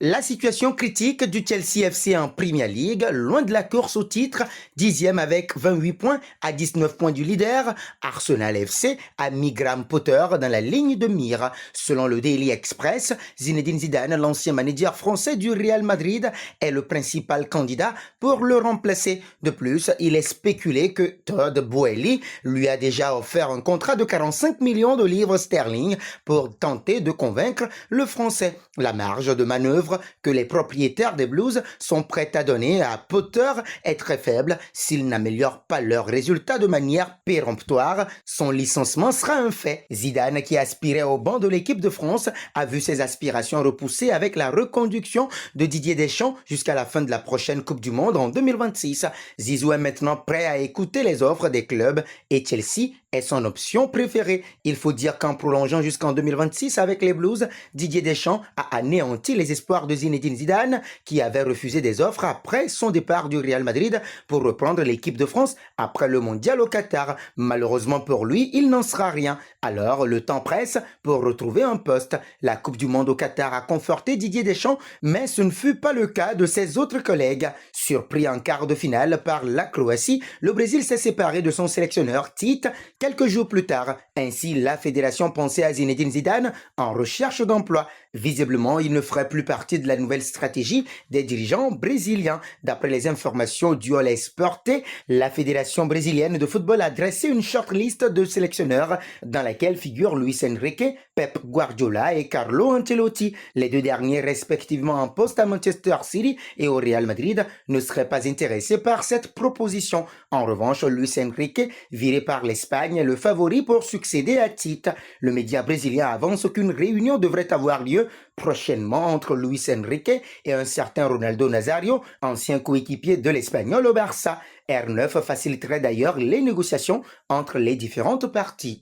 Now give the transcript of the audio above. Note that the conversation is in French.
La situation critique du Chelsea FC en Premier League, loin de la course au titre, 10e avec 28 points à 19 points du leader. Arsenal FC a mis Graham Potter dans la ligne de mire. Selon le Daily Express, Zinedine Zidane, l'ancien manager français du Real Madrid, est le principal candidat pour le remplacer. De plus, il est spéculé que Todd Boehly lui a déjà offert un contrat de 45 millions de livres sterling pour tenter de convaincre le Français. La marge de manœuvre que les propriétaires des Blues sont prêts à donner à Potter est très faible. S'ils n'améliorent pas leurs résultats de manière péremptoire, son licenciement sera un fait. Zidane, qui aspirait au banc de l'équipe de France, a vu ses aspirations repoussées avec la reconduction de Didier Deschamps jusqu'à la fin de la prochaine Coupe du Monde en 2026. Zizou est maintenant prêt à écouter les offres des clubs et Chelsea est son option préférée. Il faut dire qu'en prolongeant jusqu'en 2026 avec les Blues, Didier Deschamps a anéanti les espoirs de Zinedine Zidane, qui avait refusé des offres après son départ du Real Madrid pour reprendre l'équipe de France après le mondial au Qatar. Malheureusement pour lui, il n'en sera rien. Alors, le temps presse pour retrouver un poste. La Coupe du Monde au Qatar a conforté Didier Deschamps, mais ce ne fut pas le cas de ses autres collègues. Surpris en quart de finale par la Croatie, le Brésil s'est séparé de son sélectionneur Tite quelques jours plus tard. Ainsi, la fédération pensait à Zinedine Zidane en recherche d'emploi. Visiblement, il ne ferait plus partie de la nouvelle stratégie des dirigeants brésiliens. D'après les informations du All Sport, la fédération brésilienne de football a dressé une shortlist de sélectionneurs dans laquelle figurent Luis Enrique, Pep Guardiola et Carlo Ancelotti. Les deux derniers, respectivement en poste à Manchester City et au Real Madrid, ne seraient pas intéressés par cette proposition. En revanche, Luis Enrique, viré par l'Espagne, est le favori pour succéder à Tite. Le média brésilien avance qu'une réunion devrait avoir lieu prochainement entre Luis Enrique et un certain Ronaldo Nazario, ancien coéquipier de l'Espagnol au Barça. R9 faciliterait d'ailleurs les négociations entre les différentes parties.